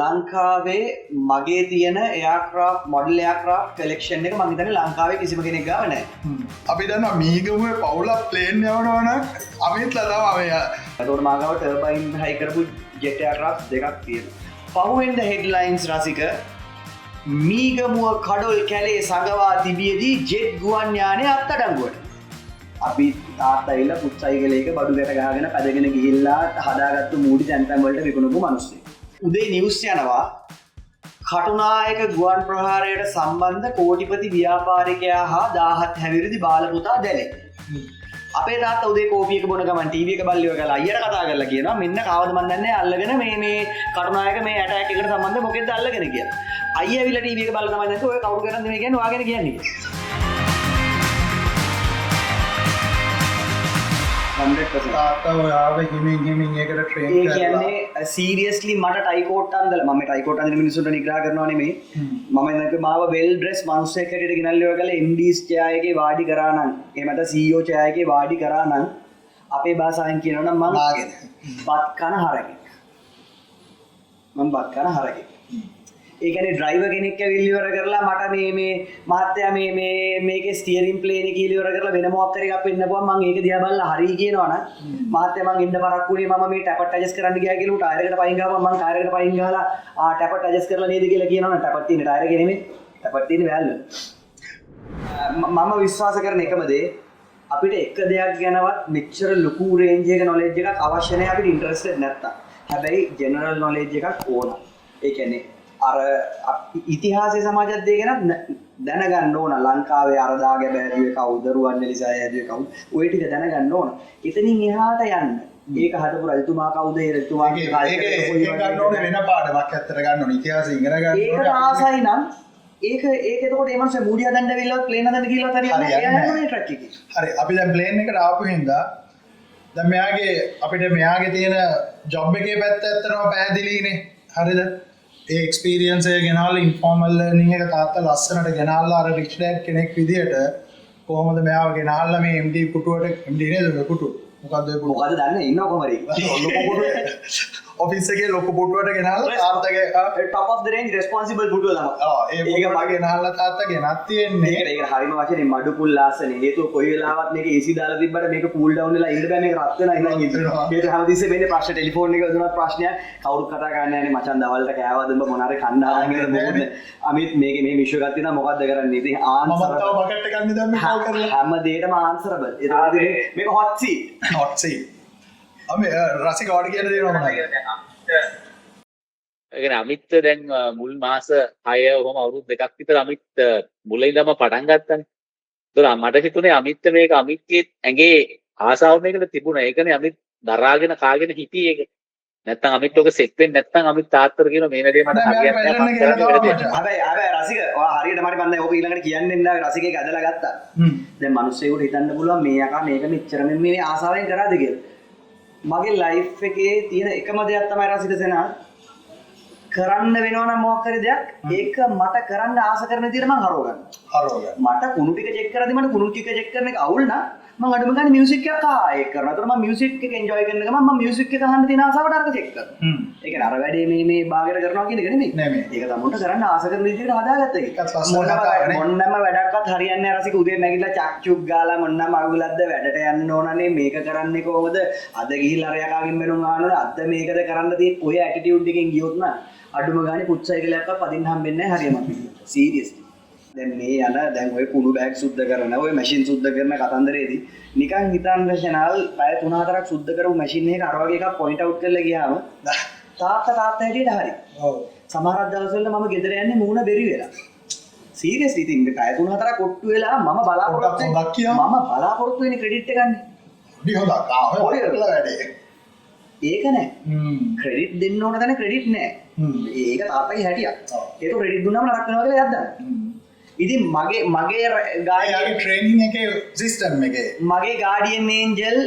ලංකාවේ මගේ තියෙන එයාක්‍රාෆ්ට් මොඩල් එයාක්‍රාෆ්ට් කලෙක්ෂන් එක මම හිතන්නේ ලංකාවේ කිසිම කෙනෙක් ගාව නැහැ. අපි දන්නවා මීගමුවේ පවුලක් ප්ලේන් යවනවනම් අමිත්ලා තමයි මෙයා. ඒතකොට මාගාව ටර්බයින් හයි කරපු ජෙට් එයාක්‍රාෆ්ට් දෙකක් තියෙනවා. පහුවෙන්ද හෙඩ්ලයින්ස් රසික මීගමුව කඩොල් කැලේ සඟවා තිබියදී ජෙට් ගුවන් යානය අත්අඩංගුවට. අපි තාත්තයිල පුත්සයිගලේක බඩු ගැට ගාගෙන පැදගෙන ගිහිල්ලා හදාගත්තු මූඩි තැන්තැන් වලට විකුණපු මිනිස්සු. උදේ නිවුස් යනවා කටුනායක ගුවන් ප්‍රහාරයට සම්බන්ධ කෝටිපති ව්‍යාපාරිකයා හා 17 හැවිරිදි බාල පුතා දැලේ. අපේ තාත්තා උදේ කෝපි එක බොන ගමන් ටීවී එක බල්ලිව ගාලා අයියට කතා කරලා කියනවා මෙන්න කවද මන් දන්නේ අල්ලගෙන මේ කටුනායක මේ ඇටැක් එකට සම්බන්ධ මොකෙන්ද අල්ලගෙන කියලා. අයියා ඇවිල්ලා ටීවී එක බලලා තමයි නැත්නම් ඔය කවුරු කරන්නේ මේ කියන්නේ ඔයාගෙන කියන්නේ. සීරියස්ලි මට ටයිකෝට් අන්දල ම ටයිකෝට අන්ද මිනිසුට නිග්‍රහ කරනවා නෙමේ මම දක මාව වෙල් ඩ්‍රෙස් මනුස්සය කටට ගෙනල්ලව කල ඉන්ඩීස් චයායගේ වාඩි කරානන් එමත සීයෝ චයායගේ වාඩි කරානන් අපේ බාසායෙන් කියනවනම් මං ආගෙන බත් කන හරකි මං බත් කන හරකි ඒකන ඩ්‍රයිව කෙනෙක් විල්ලිවර කරලා මට මේ මහත්තයා මේක ස්ටියරින් ප්ලේන කීලිවර කරලා වෙන මොකක් හරි එකක් වෙන්න පුළුවන් මම ඒක දිහා බලලා හරි කියනවනම් මහත්තයා මං ඉන්න පරක් වුණේ මම මේ ටැපට් ඇඩ්ජස්ට් කරන්න ගියා කියලා ටයර් එකට පයින් ගාපුවා මං ටයර් එකට පයින් ගහලා ටැපට් ඇඩ්ජස්ට් කරලා නේද කියලා කියනවනම් ටැපට් තියෙන ටයර් එකේ නෙමෙයි ටැපට් තියෙන වැල්ව මම විශ්වාස කරන එකම දේ අපිට එක දෙයක් ගැනවත් මෙච්චර ලොකු රේන්ජ් එක නොලෙජ් එකක් අවශ්‍ය නැහැ අපිට ඉන්ටරෙස්ටඩ් නැත්තම් හැබැයි ජෙනරල් නොලෙජ් එකක් ඕන ඒ කියන්නේ අර ඉතිහාසය සමාජද්දය ගැන දැනගන්න ඕන ලංකාවේ අරදාගේ බෑදුවේ කවුද රුවන්වැලි සෑය හැදුවේ කවුද ඔය ටික දැනගන්න ඕන. එතනින් එහාට යන්න. ඒක හදපු රජතුමා කවුද? ඒ රජතුමාගේ ඒක ගන්න ඕනේ වෙන පාඩමක් ඇත්තට ගන්න ඕනේ ඉතිහාසය ඉගෙන ගන්න ඕනේ. ඒකට ආසයි නම් ඒක එතකොට ඒ මනුස්සයා මූඩිය හදන්න වෙලාව ප්ලේන් හදන්න කියලා හරියන්නේ එයා යන්නේ ට්‍රැක් එකේ. හරි අපි දැන් ප්ලේන් එකට ආපු හින්දා දැන් මෙයාගේ අපිට මෙයාගේ තියෙන ජොබ් එකේ පැත්ත ඇත්තටම පැහැදිලිනේ. හරිද? ඒ එක්ස්පීරියන්ස් එක ගෙනාලා ඉන්ෆෝමල් ලර්නින් එක තාත්තා ලස්සනට ගෙනාලා අර රිච් ඩෑඩ් කෙනෙක් විදියට කොහොමද මෙයාව ගෙනාලා මේ MD පුටුවට MD නේද පුටු මොකද්ද ඒ පුටු මොකද්ද දන්නේ ඉන්නව කොහමද ඔෆිස් එකේ ලොකු පුටුවට ගෙනාලා තාත්තගේ top of the range responsible පුටුව තමයි. ඒක මගේ ගෙනාලා තාත්තා ගෙනත් තියෙන්නේ. ඒක හරිම වචනේ මඩු පුල් ආසනේ. හේතුව කොයි වෙලාවත් මේක AC දාලා තිබ්බට මේක කූල් ඩවුන් වෙලා ඉන්න බෑ මේක රත් වෙනවා ඉඳන් ඉන්නවා. ඒක හැමතිස්සෙම වෙන්නේ ප්‍රශ්න ටෙලිෆෝන් එක දුන්නත් ප්‍රශ්නයක් කවුරුත් කතා කරන්නේ නැහැ නේ මචං දවල්ට කෑවද උඹ මොන හරි කන්න ආගෙන මොකද අමිත් මේක මේ විශ්ව එකක් තියෙනවා මොකද්ද කරන්නේ ඉතින් ආන්සර් මම තව බකට් එකක් නේ දැන් මේ කෝල් කරලා හැම දෙයකම ආන්සරබල්. ඒක මේක hot seat. hot seat. අපි රසික ඔයාලට කියන්න දෙනවා මොනවද? ඒකනේ අමිත් දැන් මුල් මාස 6 ඔහොම අවුරුදු දෙකක් විතර අමිත් මුල ඉඳන්ම පටන් ගත්තානේ. ඒතර මට හිතුනේ අමිත් මේක අමිත්ගේ ඇඟේ ආසාව මේකට තිබුණා. ඒකනේ අමිත් දරාගෙන කාගෙන හිටියේ ඒක. නැත්තම් අමිත් ඔක සෙට් වෙන්නේ නැත්තම් අමිත් තාත්තට කියනවා මේ වැඩේ මට හරියන්නේ නැහැ. හැබැයි රසික ඔයා හරියට මට මම ඕක ඊළඟට කියන්නේ නැහැ රසිකේක ඇදලා ගත්තා. දැන් මිනිස්සුන්ට හිතන්න පුළුවන් මේ යකා මේක මෙච්චර මේ ආසාවෙන් කරාද කියලා. මගේ ලයිෆ් එකේ තියෙන එකම දෙයක් තමයි රසික සෙනා කරන්න වෙනවා නම් මොකක් හරි දෙයක් ඒක මට කරන්න ආස කරන විදිහට මම හරව ගන්නවා. මට කුණු ටික චෙක් කරද්දි මට කුණු ටික චෙක් කරන එක අවුල් නම් මම අඩුම ගන්න මියුසික් එකක් ඒක කරනවා. ඒතර මම මියුසික් එක එන්ජොයි කරන ගමන් මම මියුසික් එක අහන්න තියෙන ආසාවට අරක චෙක් කරනවා. ඒ කියන්නේ අර වැඩේ මේ බාගෙට කරනවා කියන එක නෙමෙයි. ඒක තමන්ට කරන්න ආස කරන විදිහට හදාගත්ත එක. මොන්නම වැඩක්වත් හරියන්නේ නැහැ රසික උදේ නැගිටලා චක්චුක් ගාලා මොන්නම අගුලද්ද වැඩට යන්න ඕනනේ මේක කරන්නේ කොහොමද? අද ගිහිල්ලා අර යකාගෙන් බැනුම් අහනවා අද මේකද කරන්න තියෙන්නේ ඔය ඇටිටියුඩ් එකෙන් ගියොත් නම් අඩුම ගානේ පුත්සයිකලයක් පදින්න හම්බෙන්නේ නැහැ හරියම. සීරියස්ලි. දැන් මේ යන දැන් ඔය කුණු බෑග් සුද්ධ කරන ඔය මැෂින් සුද්ධ කරන කතන්දරේදී නිකන් හිතන්න ෂනල් පැය 3-4ක් සුද්ධ කරපු මැෂින් එකක අර වගේ එකක් පොයින්ට් අවුට් කරලා ගියාම තාත්තා හැටියට හරි. ඔව්. සමහරක් දවස්වල මම ගෙදර යන්නේ මූණ බෙරි වෙලා. සීරියස්ලි ඉතින් මේ පැය 3-4ක් ඔට්ටු වෙලා මම බලාපොරොත්තු වෙන්නේ ක්‍රෙඩිට් එක ගන්න. ඩි හොඳක් ඔය වැඩේ. ඒක නෑ. ක්‍රෙඩිට් දෙන්න ඕන තැන ක්‍රෙඩිට් නෑ. ඒක තාත්තගේ හැටියක්. ඒක ක්‍රෙඩිට් දුන්නාම නරක වෙනවා කියලා යද්දා. ඉතින් මගේ ගාඩියගේ ට්‍රේනින් එකේ සිස්ටම් එකේ මගේ ගාඩියන් ඒන්ජල්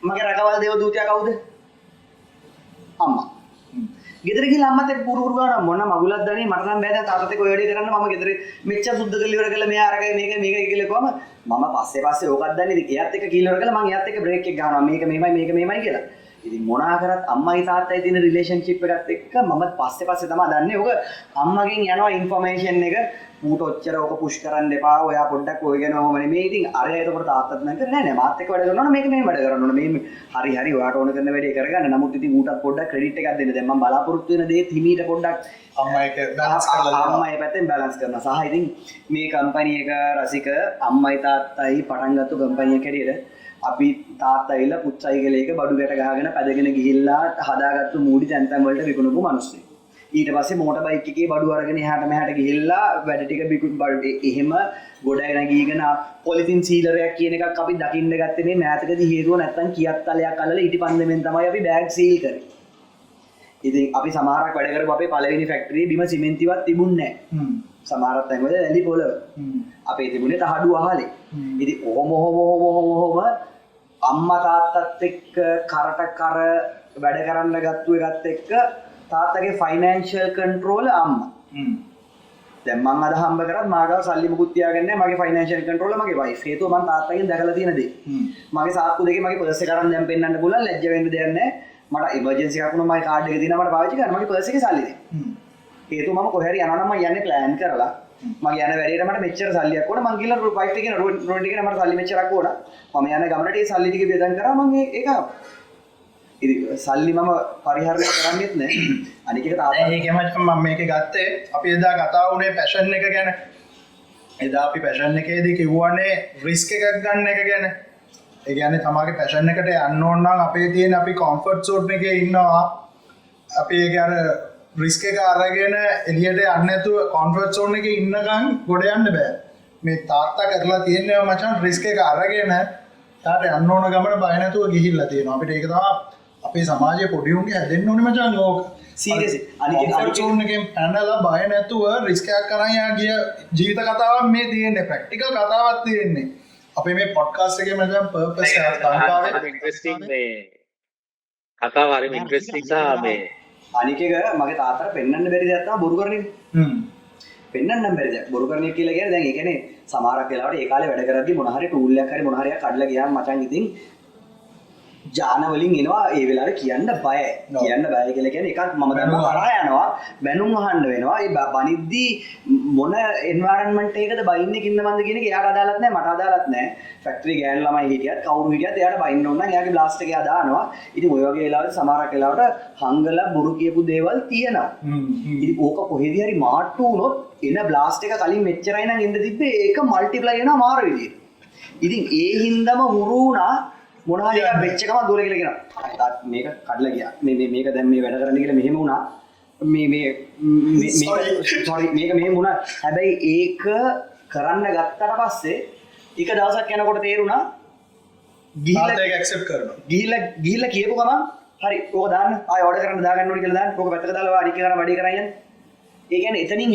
මගේ රකවල් දේවදූතයා කවුද? අම්මා. ගෙදර ගිහලා අම්මත් එක්ක පුරු ගාන මොන මගුලක් දන්නේ මට නම් බෑ දැන් තාත්තත් එක්ක ඔය වැඩේ කරන්න මම ගෙදර මෙච්චර සුද්ධ කරලා ඉවර කළා මෙයා අරගෙන මේක කියලා කොහම මම පස්සේ ඕකක් දන්නේ ඉතින් එයාත් එක්ක කියලා ඉවර කළා මම එයාත් එක්ක බ්‍රේක් එක ගන්නවා මේක මෙහෙමයි කියලා. ඉතින් මොනා කරත් අම්මයි තාත්තයි තියෙන රිලේෂන්ෂිප් එකත් එක්ක මම පස්සේ තමයි දන්නේ ඔක අම්මගෙන් යනවා ඉන්ෆර්මේෂන් එක ඌට ඔච්චර ඔක පුෂ් කරන්න එපා ඔයා පොඩ්ඩක් ඔය ගැන ඔහම නෙමෙයි ඉතින් අරයා එතකොට තාත්තත් නම් කරන්නේ නෑ මාත් එක්ක වැඩ කරනවා මේක මෙහෙම වැඩ කරන්න ඕනේ මේ හරි ඔයාට ඕන කරන වැඩේ කරගන්න නමුත් ඉතින් ඌටත් පොඩ්ඩක් ක්‍රෙඩිට් එකක් දෙන්න දැන් මම බලාපොරොත්තු වෙන දේ හිමීට පොඩ්ඩක් අම්මා එක බැලන්ස් කරලා දෙනවා. අම්මා ඒ පැත්තෙන් බැලන්ස් කරනවා සහ ඉතින් මේ කම්පැනි එක රසික අම්මයි තාත්තයි පටන් ගත්ත කම්පැනි එකක් හැටියට අපි තාත්තා ඇවිල්ලා පුච්චයි කියලා එක බඩු ගැට ගහගෙන පැදගෙන ගිහිල්ලා හදාගත්තු මූඩි තැන් වලට විකුණපු මිනිස්සු. ඊට පස්සේ මෝටර් බයික් එකේ බඩු අරගෙන එහාට මෙහාට ගිහිල්ලා වැඩ ටික එහෙම ගොඩ නැගීගෙන පොලිතින් සීලරයක් කියන එකක් අපි දකින්න ගත්තේ මේ මෑතකදී හේතුව නැත්තම් කියක් තලයක් අල්ලලා ඊටිපන්දමෙන් තමයි අපි බෑග් සීල් කරේ. ඉතින් අපි සමහරක් වැඩ කරපු අපේ පළවෙනි ෆැක්ටරියේ බිම සිමෙන්තිවත් තිබුණේ නැහැ. සමහරක් තැන්වල වැලි පොළව. අපේ තිබුණේ තහඩු අහලේ. ඉතින් ඔහොම අම්මා තාත්තත් එක්ක කරට කර වැඩ කරන්න ගත්තු එකත් එක්ක තාත්තගේ ෆයිනෑන්ෂල් කන්ට්‍රෝල් අම්මා. දැන් මම අද හම්බ කරත් මාගාව සල්ලි මුකුත් තියාගන්නේ නැහැ මගේ ෆයිනෑන්ෂල් කන්ට්‍රෝල් මගේ වයිෆ්. හේතුව මම තාත්තගෙන් දැකලා තියෙන දේ. මගේ සාක්කු දෙකේ මගේ පර්ස් එක අරන් දැන් පෙන්නන්න පුළුවන් ලැජ්ජ වෙන්න දෙයක් නැහැ. මට ඉමර්ජන්සි එකක් වුණා මගේ කාඩ් එක දිනා මට පාවිච්චි කරන්න මගේ පර්ස් එකේ සල්ලි දෙන්න. හේතුව මම කොහේ හරි යනවා නම් මම යන්නේ ප්ලෑන් කරලා මගේ යන වැඩේට මට මෙච්චර සල්ලියක් ඕන මං ගිහලා වයිෆ් එකේ රෝඩ් එකේ මට සල්ලි මෙච්චරක් ඕන. මම යන ගමනට ඒ සල්ලි ටික බෙදන් කරා මම ඒක ඉතින් සල්ලි මම පරිහරණය කරන්නේත් නැහැ. අනික එක තාත්තා ඒකම මම මේක ගත්තේ අපි එදා කතා වුණේ පැෂන් එක ගැන. එදා අපි පැෂන් එකේදී කිව්වනේ රිස්ක් එකක් ගන්න එක ගැන. ඒ කියන්නේ තමගේ පැෂන් එකට යන්න ඕන නම් අපේ තියෙන අපි කම්ෆර්ට් සෝන් එකේ ඉන්නවා. අපි ඒක අර රිස්ක් එක අරගෙන එළියට යන්න නැතුව කම්ෆර්ට් සෝන් එකේ ඉන්නකම් ගොඩ යන්න බෑ. මේ තාත්තා කරලා තියෙනවා මචං රිස්ක් එක අරගෙන තාට යන්න ඕන ගමන බය නැතුව ගිහිල්ලා තියෙනවා. අපිට ඒක තමයි අපේ සමාජයේ පොඩි උන්ගේ හැදෙන්න ඕනේ මචං ඕක. සීරියස්ලි අනික සෝන් එකෙන් පැනලා බය නැතුව රිස්ක් එකක් කරන් යා ගිය ජීවිත කතාවක් මේ තියෙන්නේ ප්‍රැක්ටිකල් කතාවක් තියෙන්නේ. අපේ මේ පොඩ්කාස්ට් එකේ මචං පර්පස් එකක් ලංකාවේ ඉන්ට්‍රෙස්ටිං මේ කතාව හරිම ඉන්ට්‍රෙස්ටිං සහ මේ අනික එක මගේ තාත්තට පෙන්වන්න බැරි දෙයක් තමයි බොරු කරන්නේ. පෙන්වන්න බැරි දෙයක්. බොරු කරන්නේ කියලා කියන්නේ දැන් ඒ කියන්නේ සමහරක් වෙලාවට ඒ කාලේ වැඩ කරද්දී මොන හරි ටූල් එකක් හරි මොන හරි එකක් කඩලා ගියාම මචං ඉතින් ජාන වලින් එනවා ඒ වෙලාවේ කියන්න බයයි. කියන්න බය කියලා කියන්නේ එකක් මම දැම්ම කරා යනවා බැනුම් අහන්න වෙනවා. ඒ බනිද්දී මොන එන්වයරන්මන්ට් එකකද බයින්නේ කින්නමන්ද කියන එක එයාට අදාළත් නැහැ මට අදාළත් නැහැ. ෆැක්ටරි ගෑන් ළමයි හිටියත් කවුරු හිටියත් එයාට බයින්න ඕන නම් එයාගේ බ්ලාස්ට් එක එයා දානවා. ඉතින් ඔය වගේ වෙලාවට සමහරක් වෙලාවට හංගලා බොරු කියපු දේවල් තියෙනවා. ඉතින් ඕක කොහෙදී හරි මාට්ටු වුණොත් එන බ්ලාස්ට් එක කලින් මෙච්චරයි නම් එන්න තිබ්බේ ඒක මල්ටිප්ලයි වෙනවා මාර විදියට. ඉතින් ඒ හින්දාම හුරු වුණා මොනවාරි එකක් වෙච්ච ගමන් දුවලා කියලා කියනවා. මේක කඩලා ගියා. මේක දැන් මේ වැඩ කරන්න කියලා මෙහෙම වුණා. සෝරි මේක මෙහෙම වුණා. හැබැයි ඒක කරන්න ගත්තට පස්සේ ටික දවසක් යනකොට තේරුණා ගිහිල්ලා ඒක ඇක්සෙප්ට් කරනවා. ගිහිල්ලා කියපු ගමන් හරි ඕක දාන්න ආයෙ ඕඩර් කරන්න දාගන්න ඕනේ කියලා දාන්න. ඕක පැත්තක දාලා වාඩි කරන වැඩි කරන් යන්න. ඒ කියන්නේ එතනින්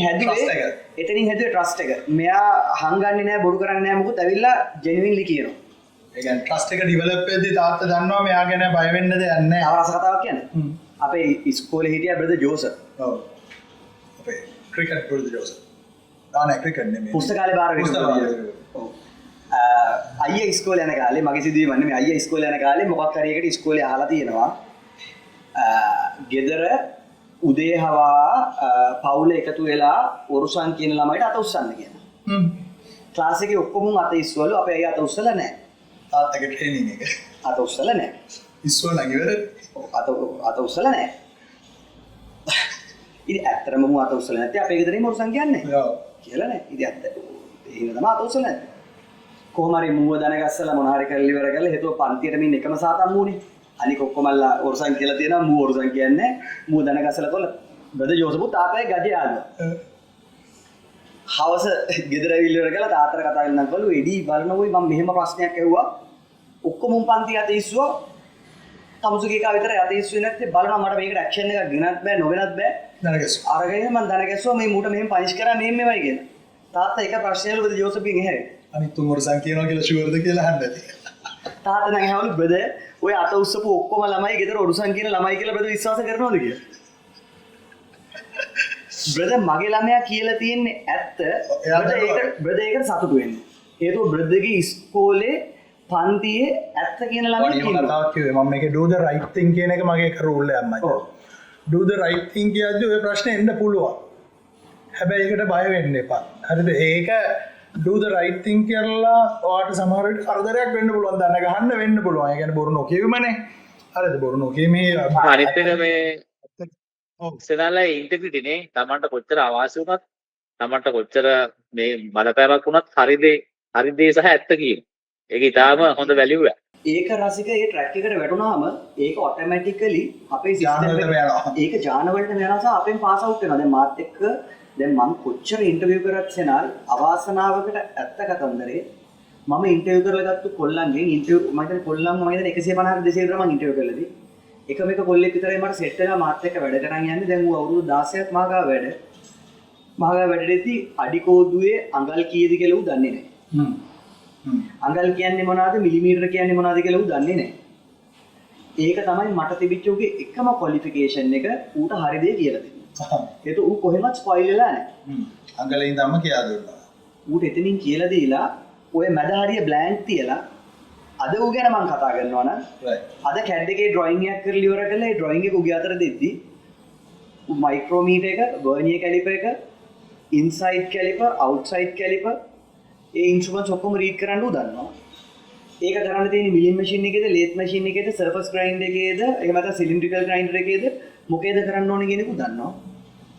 හැදුවේ ට්‍රස්ට් එක. මෙයා හංගන්නේ නැහැ බොරු කරන්නේ නැහැ මොකද ඇවිල්ලා ජෙනුවින්ලි කියනවා. ඒ කියන්නේ ට්‍රස්ට් එක ඩෙවලොප් වෙද්දී තාත්තා දන්නවා මෙයා ගැන බය වෙන්න දෙයක් නැහැ. අවරස කතාවක් කියන්නේ. අපේ ඉස්කෝලේ හිටියා බ්‍රදර් ජෝසප්. ඔව්. අපේ ක්‍රිකට් බ්‍රදර් ජෝසප්. තානේ ක්‍රිකට් නෙමෙයි. පුස්තකාලේ බාර වෙනවා. ඔව්. අයියා ඉස්කෝලේ යන කාලේ මගේ සිදුවීම නෙමෙයි අයියා ඉස්කෝලේ යන කාලේ මොකක් හරි එකට ඉස්කෝලේ අහලා තියෙනවා. ගෙදර උදේ හවා පවුල එකතු වෙලා ඔරුසන් කියන ළමයිට අත උස්සන්න කියනවා. ක්ලාස් එකේ ඔක්කොම අත ඉස්සවලු අපේ අයියා අත උස්සලා නැහැ. තාත්තගේ ට්‍රේනින් එක. අත උස්සලා නැහැ. ඉස්සුවලා ඉවර. අත උස්සලා නැහැ. ඉතින් ඇත්තටම මම අත උස්සලා නැත්තේ අපේ ගෙදරින් මොරුසන් කියන්නේ. ඔව්. කියලා නේ. ඉතින් ඇත්ත. ඒ හින්දා තමයි අත උස්සලා නැත්තේ. කොහොම හරි මූව දන ගස්සලා මොන හරි කරලා ඉවර කරලා හිතුව පන්තියට මින් එකම සාතම් මූනේ. අනික ඔක්කොමල්ලා ඔරුසන් කියලා තියෙනවා මූ ඔරුසන් කියන්නේ. මූව දන ගස්සලා කොල්ල බ්‍රදර් ජෝසප් තාත්තගේ ගඩේ ආවා. හවස ගෙදර ඇවිල්ලා ඉවර කරලා තාත්තට කතා කරනවා කළු එඩි බලනකොයි මම මෙහෙම ප්‍රශ්නයක් ඇහුවා. ඔක්කොම පන්ති අත ඉස්සුවා. තමුසුගේ කා විතර අත ඉස්සුවේ නැත්තේ බලනවා මට මේකට ඇක්ෂන් එකක් ගෙනත් බෑ නොගෙනත් බෑ. දනගැස්සුවා. අරගෙන මම දනගැස්සුවා මේ මූට මෙහෙම පනිෂ් කරා මෙහෙමයි කියලා. තාත්තා එක ප්‍රශ්නයලු බ්‍රදර් ජෝසප්ගෙන් ඇහැරේ. අනිත් තුන් ඔරුසන් කියනවා කියලා ෂුවර්ද කියලා අහන්න ඇති. තාත්තා නම් ඇහවලු බ්‍රදර් ඔය අත උස්සපු ඔක්කොම ළමයි ගෙදර ඔරුසන් කියන ළමයි කියලා බ්‍රදර් විශ්වාස කරනවද කියලා. බ්‍රදර් මගේ ළමයා කියලා තියෙන්නේ ඇත්ත. බ්‍රදර් ඒකට සතුටු වෙන්න. හේතුව බ්‍රදර්ගේ ඉස්කෝලේ පන්තියේ ඇත්ත කියන ළමයි ඉන්නවා. කතාවක් කිව්වේ මම මේකේ do the right thing කියන එක මගේ එක රූල් එකක් මචං. do the right thing කියද්දි ඔය ප්‍රශ්නේ එන්න පුළුවන්. හැබැයි ඒකට බය වෙන්න එපා. හරිද? ඒක do the right thing කියලා ඔයාට සමහර විට කරදරයක් වෙන්න පුළුවන්. දන්න ගහන්න වෙන්න පුළුවන්. ඒ කියන්නේ බොරු නොකියුමනේ. හරිද? බොරු නොකියීමේ අනිත් එක මේ ඉස්සෙල්ලා ඉන්ටෙග්‍රිටි නේ තමන්ට කොච්චර අවාසි වුණත් තමන්ට කොච්චර මේ බලපෑමක් වුණත් හරි දේ සහ ඇත්ත කියන. ඒක ඊටාම හොඳ වැලියු එකක්. ඒක රසික ඒ ට්‍රැක් එකට වැටුණාම ඒක ඔටෝමැටිකලි අපේ ඥාන සිස්ටම් වලට යනවා. ඒක ඥාන වලට යනවා සහ අපෙන් පාස් අවුට් වෙනවා. දැන් මාත් එක්ක දැන් මම කොච්චර ඉන්ටර්විව් කරත් සෙනල් අවාසනාවකට ඇත්ත කතන්දරේ මම ඉන්ටර්විව් කරලා ගත්ත කොල්ලන්ගෙන් ඉන්ටර්විව් මම හිතන්නේ කොල්ලන් මම හිතන්නේ 150 200 විතර මම ඉන්ටර්විව් කරලාදී එකම එක කොල්ලෙක් විතරයි මට සෙට් වෙලා මාත් එක්ක වැඩ කරන් යන්නේ. දැන් ඌ අවුරුදු 16ක් මාගාව වැඩෙද්දී අඩි කෝදුවේ අඟල් කීයද කියලා ඌ දන්නේ නැහැ. අඟල් කියන්නේ මොනවද මිලිමීටර කියන්නේ මොනවද කියලා ඌ දන්නේ නැහැ. ඒක තමයි මට තිබිච්ච ඌගේ එකම ක්වොලිෆිකේෂන් එක ඌට හරි දේ කියලා දෙන්න. ඒක ඌ කොහෙවත් ස්පොයිල් වෙලා නැහැ. අඟලෙන් තමයි කියලා දුන්නා. ඌට එතනින් කියලා දීලා ඔය මැද හරිය බ්ලැන්ක් තියලා අද ඌ ගැන මම කතා කරනවා නම් අද CAD එකේ ඩ්‍රොයින් එකක් කරලා ඉවර කරලා ඒ ඩ්‍රොයින් එක ඌගේ අතට දෙද්දි ඌ මයික්‍රෝමීටර් එක, වර්නියර් කැලිපර් එක, ඉන්සයිඩ් කැලිපර්, අවුට්සයිඩ් කැලිපර් ඒ ඉන්ස්ට්‍රුමන්ට්ස් ඔක්කොම රීඩ් කරන්න ඌ දන්නවා. ඒක කරන්න තියෙන්නේ මිලින් මැෂින් එකේද, ලේත් මැෂින් එකේද, සර්ෆස් ග්‍රයින්ඩර් එකේද, එහෙම නැත්නම් සිලින්ඩ්‍රිකල් ග්‍රයින්ඩර් එකේද මොකේද කරන්න ඕනේ කියන එක ඌ දන්නවා.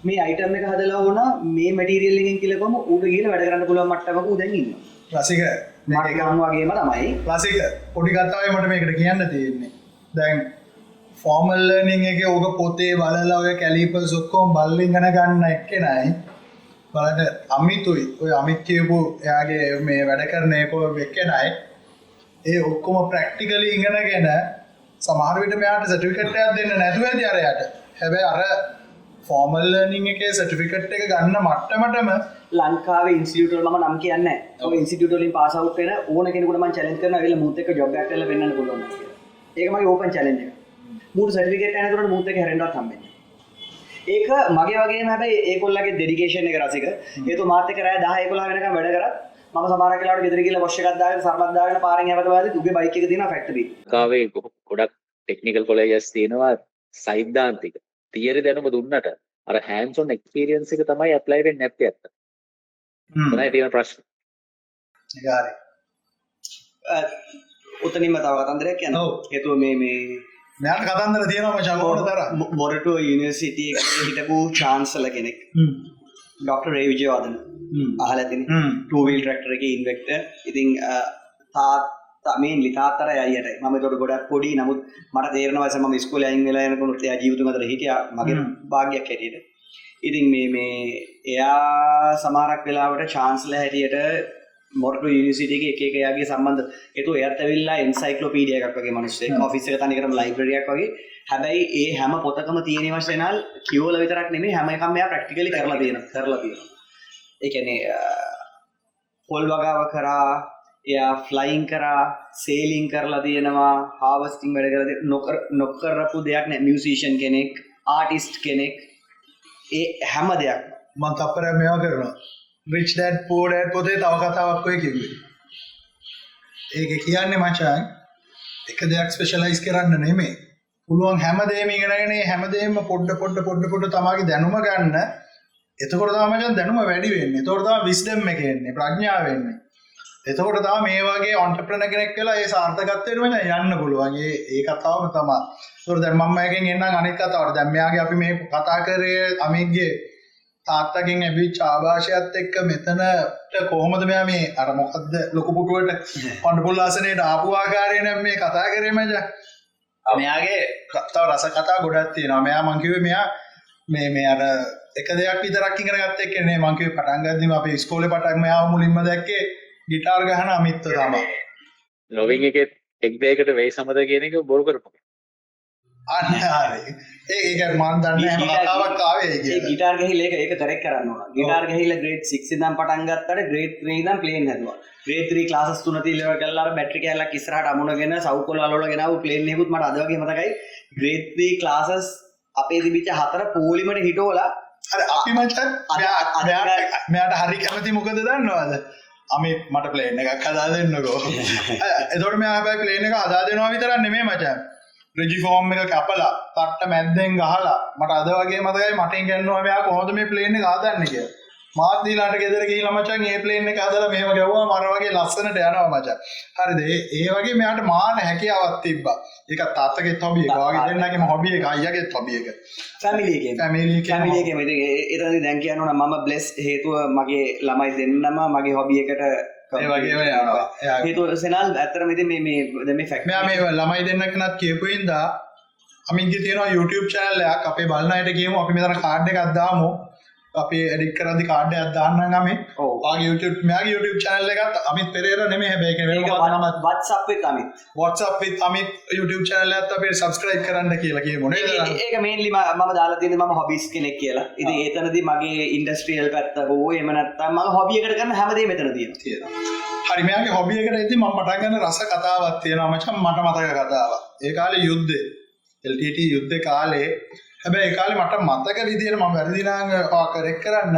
මේ අයිටම් එක හදලා වුණා මේ මැටීරියල් එකෙන් කියලා කොහම ඌට ගිහලා වැඩ කරන්න පුළුවන් මට්ටමක ඌ දැන් ඉන්නවා. රසික මට ගම් වගේම තමයි. රසික පොඩි කතාවේ මට මේකට කියන්න තියෙන්නේ. දැන් ෆෝමල් ලර්නින් එකේ ඕක පොතේ බලලා ඔය කැලිපර්ස් ඔක්කොම බල්ලින් ගන්න එක්කෙනයි බලන්න අමිතුයි ඔය අමිත් කියපු එයාගේ මේ වැඩ කරන එක එක්කෙනයි ඒ ඔක්කොම ප්‍රැක්ටිකලි ඉගෙනගෙන සමහර විට මෙයාට සර්ටිෆිකේට් එකක් දෙන්න නැතුව ඇති අරයට. හැබැයි අර ෆෝමල් ලර්නින් එකේ සර්ටිෆිකේට් එක ගන්න මට්ටමටම ලංකාවේ ඉන්ස්ටිටියුට් වල මම නම් කියන්නේ නැහැ. ඔය ඉන්ස්ටිටියුට් වලින් පාස් අවුට් වෙන ඕන කෙනෙකුට මම චැලෙන්ජ් කරනවා ඇවිල්ලා මූත් එක්ක ජොබ් එකක් කරලා වෙන්නන්න පුළුවන් කියලා. ඒක මගේ ඕපන් චැලෙන්ජ් එක. මූට සර්ටිෆිකේට් එක නැතුනට මූත් එක්ක හැරෙන්නවත් හම්බෙන්නේ නැහැ. ඒක මගේ වගේම හැබැයි ඒගොල්ලන්ගේ ඩෙඩිකේෂන් එක රසික. ඒතු මාත් එක්ක රෑ 10 11 වෙනකම් වැඩ කරත් මම සමහරක් වෙලාවට ගෙදර ගිහලා වොෂ් එකක් දාගෙන සර්බත් දාගෙන පාරෙන් යවද වාදී උගේ බයික් එක තියෙනවා ෆැක්ටරි. කාවේ ගොඩක් ටෙක්නිකල් කොලෙජස් තියෙනවා සෛද්ධාන්තික. තියරි දැනුම දුන්නට අර hands on experience එක තමයි apply වෙන්නේ නැත්තේ අත්ත. තමයි තියෙන ප්‍රශ්න. ගාරි. උතනින්ම තව කතන්දරයක් කියනවා. හේතුව මේ මෙයාට කතන්දර තියෙනවා මචං ඕන තරම්. මොරටුව යුනිවර්සිටි එකේ හිටපු චාන්සලර් කෙනෙක්. ඩොක්ටර් රේ විජයවර්ධන. අහලා තියෙන්නේ. 2 wheel tractor එකේ ඉන්වෙක්ටර්. ඉතින් තාත්තා මේන්ලි තාත්තටයි අයියටයි. මම ඒකට ගොඩක් පොඩි නමුත් මට තේරෙනවා මම ඉස්කෝලේ අයින් වෙලා යනකොට එයා ජීවිතුම අතර හිටියා මගේ භාග්‍යයක් හැටියට. ඉතින් මේ එයා සමහරක් වෙලාවට චාන්සලර් හැටියට මොරටු යුනිවර්සිටි එකේ එක එක එයාගේ සම්බන්ධ ඒතු එයාත් ඇවිල්ලා එන්සයික්ලෝපීඩියා එකක් වගේ මිනිස්සෙක් ඔෆිස් එක තනිකරම ලයිබ්‍රරියක් වගේ හැබැයි ඒ හැම පොතකම තියෙන වශයෙන්ල් කියවල විතරක් නෙමෙයි හැම එකම එයා ප්‍රැක්ටිකලි කරලා තියෙනවා ඒ කියන්නේ පොල් වගාව කරා එයා ෆ්ලයින් කරා සේලින් කරලා තියෙනවා හාවස්ටිං වැඩ කරලා නොකරපු දෙයක් නෑ මියුසිෂියන් කෙනෙක් ආටිස්ට් කෙනෙක් ඒ හැම දෙයක් මම තප්පරයක් මේවා කරනවා rich dad poor dad පොතේ තව කතාවක් ඔය කිව්වේ. ඒක කියන්නේ මචං එක දෙයක් ස්පෙෂලායිස් කරන්න නෙමෙයි. පුළුවන් හැමදේම ඉගෙනගෙන හැමදේම පොඩ තමයිගේ දැනුම ගන්න. එතකොට තමයි මචං දැනුම වැඩි වෙන්නේ. එතකොට තමයි විස්ඩම් එක එන්නේ, ප්‍රඥාව එන්නේ. එතකොට තමයි මේ වගේ ඔන්ටර්ප්‍රෙනර් කෙනෙක් වෙලා ඒ සාර්ථකත්වයට මචං යන්න පුළුවන්. ඒ කතාවම තමයි. ඒතකොට දැන් මම එකෙන් එන්නම් අනිත් කතාවට. දැන් මෙයාගේ අපි මේ කතා කරේ අමිත්ගේ තාත්තගෙන් ඇවිත් ආభాෂයත් එක්ක මෙතනට කොහොමද මෙයා මේ අර මොකද්ද ලොකු පුටුවට පඬුපොල් ආසනයේට ආපු ආකාරය නම් මේ කතා කරේ මචං. මෙයාගේ තව රස කතා ගොඩක් තියෙනවා. මෙයා මං කිව්වේ මෙයා මේ අර එක දෙයක් විතරක් ඉගෙන ගත්ත එක්ක නේ මං කිව්වේ පටන් ගද්දිම අපේ ඉස්කෝලේ පටන් මෙයාව මුලින්ම දැක්කේ ගිටාර් ගහන අමිත්ව තමයි. ලොවින් එකේ එක් දෙයකට වෙයි සමද කියන එක බොරු කරපො. අන්න හරි. ඒක මම දන්නේ හැම කතාවක් ආවේ ඒක. ඒ ගිටාර් ගහilla ඒක කරෙක්ට් කරන්න ඕන. ගිටාර් ගහilla grade 6 ඉඳන් පටන් ගත්තට grade 3 ඉඳන් ප්ලේන් හැදුවා. grade 3 classes 3 තියලා කරලා අර බැටරි කෑල්ලක් ඉස්සරහට අමුණගෙන සවුකොළ වල ගෙනාවු ප්ලේන් එකකුත් මට අද වගේ මතකයි. grade 3 classes අපේ තිබිච්ච 4 පොලිමට හිටවලා අර අපි මචං මෙයාට හරි කැමති මොකද දන්නවද? අමිත් මට ප්ලේන් එකක් හදා දෙන්නකෝ. එතකොට මෙයා හැබැයි ප්ලේන් එක හදා දෙනවා විතරක් නෙමෙයි මචං. රෙජි ෆෝම් එක කපලා තට්ට මැද්දෙන් ගහලා මට අද වගේ මතකයි මට ඉගෙනුවා මෙයා කොහොමද මේ ප්ලේන් එක හදන්නේ කියලා. මාත් දීලාට ගෙදර ගිහිල්ලා මචං මේ ප්ලේන් එක හදලා මෙහෙම ගැව්වා මර වගේ ලස්සනට යනවා මචං. හරිද? ඒ වගේ මෙයාට මාන හැකියාවක් තිබ්බා. ඒක තාත්තගෙත් හොබි එක. වාගේ දෙන්නගේම හොබි එක, අයියාගෙත් හොබි එක. ෆැමිලි එකේ ඉතින් ඒතරදී දැන් කියනවා නම් මම බ්ලෙස් හේතුව මගේ ළමයි දෙන්නම මගේ හොබි එකට ඒ වගේම යනවා. හේතුව සෙනල් ඇත්තටම ඉතින් මේ දැන් මේ ෆැක්ටරි මෙයා මේ ළමයි දෙන්න කෙනත් කියපු හින්දා අමින්ගේ තියෙනවා YouTube channel එකක්. අපේ බලන අයට කියමු අපි මෙතන කාඩ් එකක් දාමු. අපි එඩිට් කරද්දි කාඩ් එකක් දාන්නම් අපි. ඔව්. වාගේ YouTube මෙයාගේ YouTube channel එකත් අමිත් පෙරේරා නෙමෙයි හැබැයි ඒක වෙනම නමක්. WhatsApp with Amit. WhatsApp with Amit YouTube channel එකත් අපි subscribe කරන්න කියලා කියමු නේද? ඒක mainly මම දාලා තියෙන්නේ මම hobbies කෙනෙක් කියලා. ඉතින් ඒතනදී මගේ industrial පැත්ත හෝ එහෙම නැත්නම් මම hobby එකට කරන හැමදේම මෙතන තියෙනවා. හරි මෙයාගේ hobby එකට ඉතින් මම පටන් ගන්න රස කතාවක් තියෙනවා මචං මට මතක කතාවක්. ඒ කාලේ යුද්ධේ LTT යුද්ධේ කාලේ හැබැයි ඒ කාලේ මට මතක විදියට මම වැරදි නම් කරෙක්ට් කරන්න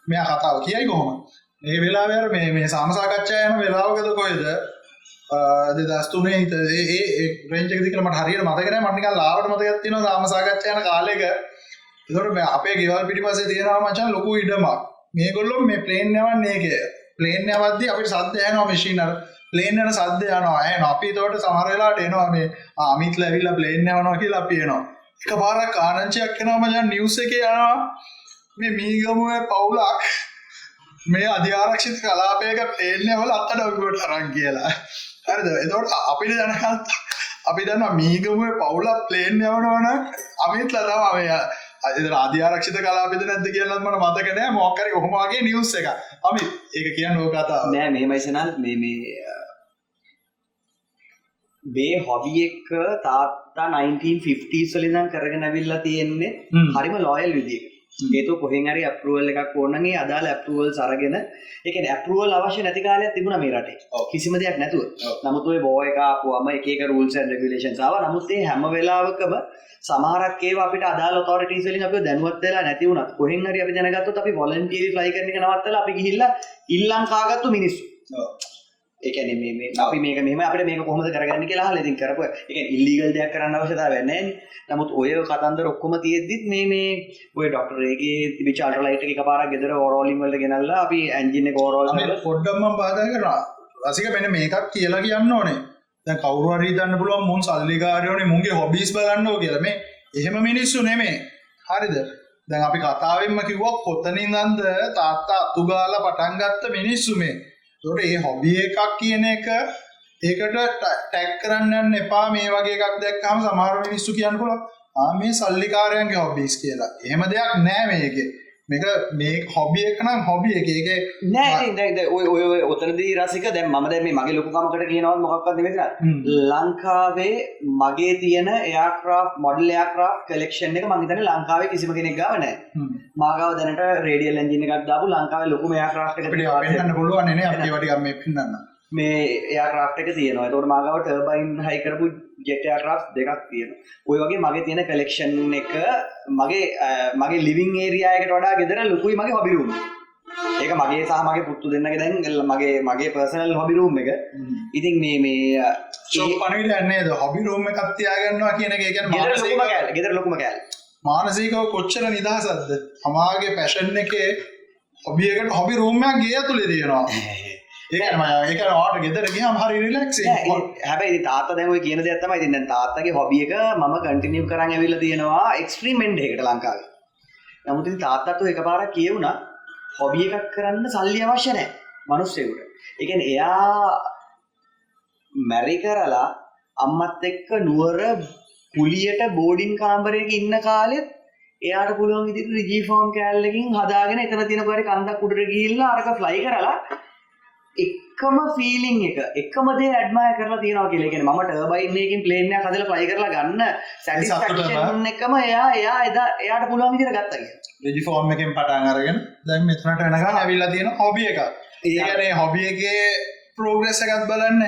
මෙයා කතාව කියයි කොහොමද? මේ වෙලාවේ අර මේ සාමසාකච්ඡා යන වෙලාවකද කොහෙද 2003 ඒ රේන්ජ් එකදී කියලා මට හරියට මතක නැහැ මට නිකන් ලාවට මතකයක් තියෙනවා සාමසාකච්ඡා යන කාලෙක. ඒතකොට අපේ ගෙවල් පිටිපස්සේ තියෙනවා මචං ලොකු ඉඩමක්. මේගොල්ලෝ මේ ප්ලේන් යවන්නේ කියලා. ප්ලේන් යවද්දි අපිට සද්ද ඇහෙනවා මැෂින් අර ප්ලේන් යන සද්ද යනවා ඇහෙනවා. අපි ඒතකොට සමහර වෙලාවට එනවා මේ අමිත්ලා ඇවිල්ලා ප්ලේන් යවනවා කියලා අපි එනවා. එකපාරක් ආනංචියක් එනවා මචං නිවුස් එකේ යනවා මේ මීගමුවේ පවුලක් මේ අධිආරක්ෂිත කලාපයක ප්ලේන් යවල අත්අඩංගුවට අරන් කියලා. හරිද? එතකොට අපිට දැනගත්තා අපි දන්නවා මීගමුවේ පවුලක් ප්ලේන් යවනවා නම් අමිත්ලා තමයි මේ එතන අධිආරක්ෂිත කලාපෙද නැද්ද කියලා මට මතක නෑ මොකක් හරි කොහොම වගේ නිවුස් එකක්. අමිත් ඒක කියන්නේ ඔය කතාව. නෑ මෙහෙමයි සනල් මේ හොබි එක තාත්තා 1950s වල ඉඳන් කරගෙන අවිල්ලා තියෙන්නේ හරිම ලොයල් විදියට. හේතුව කොහෙන් හරි අප්‍රූවල් එකක් ඕන නම් ඒ අදාළ අප්‍රූවල්ස් අරගෙන ඒ කියන්නේ අප්‍රූවල් අවශ්‍ය නැති කාලයක් තිබුණා මේ රටේ. කිසිම දෙයක් නැතුව. නමුත් ඔය බෝ එක ආපුවම එක එක rules and regulations ආවා. නමුත් ඒ හැම වෙලාවකම සමහරක් ඒවා අපිට අදාළ authorities වලින් අපිව දැනුවත් වෙලා නැති වුණත් කොහෙන් හරි අපි දැනගත්තොත් අපි voluntarily fly කරන එක නවත්තලා අපි ගිහිල්ලා ඉල්ලම් කාගත්තු මිනිස්සු. ඒ කියන්නේ මේ අපි මේක මෙහෙම අපිට මේක කොහොමද කරගන්නේ කියලා අහලා ඉතින් කරපුවා. ඒ කියන්නේ ඉල්ලීගල් දෙයක් කරන්න අවශ්‍යතාවයක් නැහැ නේ. නමුත් ඔය කතන්දර ඔක්කොම තියෙද්දිත් මේ ඔය ડોක්ටර් ඒගේ තිබිච්ච අල්ට්‍රා ලයිට් එක එකපාරක් ගෙදර ඕරෝලින් වලට ගෙනල්ලා අපි එන්ජින් එක ඕරෝල් කරලා පොඩ්ඩක් මම බාධා කරනවා. රසික මෙන්න මේකක් කියලා කියන්න ඕනේ. දැන් කවුරු හරි හිතන්න පුළුවන් මුන් සල්ලිකාරයෝනේ මුන්ගේ හොබීස් බලන්නෝ කියලා. මේ එහෙම මිනිස්සු නෙමෙයි. හරිද? දැන් අපි කතාවෙන්ම කිව්වා කොතනින්ද තාත්තා අතු ගාලා පටන් ගත්ත මිනිස්සු මේ. ඒකට මේ හොබි එකක් කියන එක ඒකට ටැග් කරන්න යන්න එපා. මේ වගේ එකක් දැක්කම සමහර මිනිස්සු කියන්න පුළුවන් මේ සල්ලිකාරයන්ගේ හොබීස් කියලා. එහෙම දෙයක් නෑ මේකේ. මේක හොබි එක නම් හොබි එක. ඒකේ නෑ ඉතින් දැන් ඔය ඔතනදී රසික දැන් මම දැන් මේ මගේ ලොකු කමකට කියනවා මොකක්වත් නෙමෙයි නේද? ලංකාවේ මගේ තියෙන එයාක්‍රාෆ්ට් මොඩල් එයාක්‍රාෆ්ට් කලෙක්ෂන් එක මම හිතන්නේ ලංකාවේ කිසිම කෙනෙක් ගාව නෑ. මාගාව දැනට රේඩියල් එන්ජින් එකක් දාපු ලංකාවේ ලොකුම එයාක්‍රාෆ්ට් එක අපිට පෙන්වන්න පුළුවන් නේ අපි ඒවා ටිකක් මේ පෙන්වන්න. මේ එයාක්‍රාෆ්ට් එක තියෙනවා. ඒතකොට මාගාව ටර්බයින් හයි කරපු ජෙට් එයාක්‍රාෆ්ට් දෙකක් තියෙනවා. ඔය වගේ මගේ තියෙන කලෙක්ෂන් එක මගේ ලිවිං ඒරියා එකට වඩා ගෙදර ලොකුයි මගේ හොබි රූම් එක. ඒක මගේ සහ මගේ පුතු දෙන්නගේ දැන් මගේ පර්සනල් හොබි රූම් එක. ඉතින් මේ ෂොප් පණවිඩ නේද හොබි රූම් එකක් තියාගන්නවා කියන එක ඒ කියන්නේ ගෙදර ලොකුම කෑල්ල. මානසිකව කොච්චර නිදහසක්ද? තමාගේ පැෂන් එකේ හොබි එකට හොබි රූම් එකක් ගේ ඇතුලේ තියෙනවා. ඒක ඔයාට ගෙදර ගියාම හරි රිලැක්සින්. හැබැයි තාත්තා දැන් ඔය කියන දේක් තමයි. ඉතින් දැන් තාත්තගේ හොබි එක මම කන්ටිනියු කරන් ඇවිල්ලා තියෙනවා එක්ස්ට්‍රීම් එන්ඩ් එකකට ලංකාවේ. නමුත් ඉතින් තාත්තත් ඔය එකපාරක් කියුණා හොබි එකක් කරන්න සල්ලි අවශ්‍ය නැහැ මිනිස්සුන්ට. ඒ කියන්නේ එයා මැරි කරලා අම්මත් එක්ක නුවර පුලියට බෝඩින් කාමරයක ඉන්න කාලෙත් එයාට පුළුවන් විදිහට රිජි ෆෝම් කෑල්ලකින් හදාගෙන එතන තියෙන කොහරි කන්දක් උඩට ගිහිල්ලා අරක ෆ්ලයි කරලා එකම ෆීලිං එක එකම දේ ඇඩ්මයර් කරලා තියෙනවා කියලා. ඒ කියන්නේ මම ටර්බයින් එකකින් ප්ලේන් එකක් හදලා ෆ්ලයි කරලා ගන්න සැටිස්ෆැක්ෂන් එකම එයාට පුළුවන් විදිහට ගත්තා කියලා. රිජි ෆෝම් එකෙන් පටන් අරගෙන දැන් මෙතනට වෙනකන් ඇවිල්ලා තියෙන හොබි එකක්. ඒ කියන්නේ හොබි එකේ ප්‍රෝග්‍රස් එකක් බලන්න.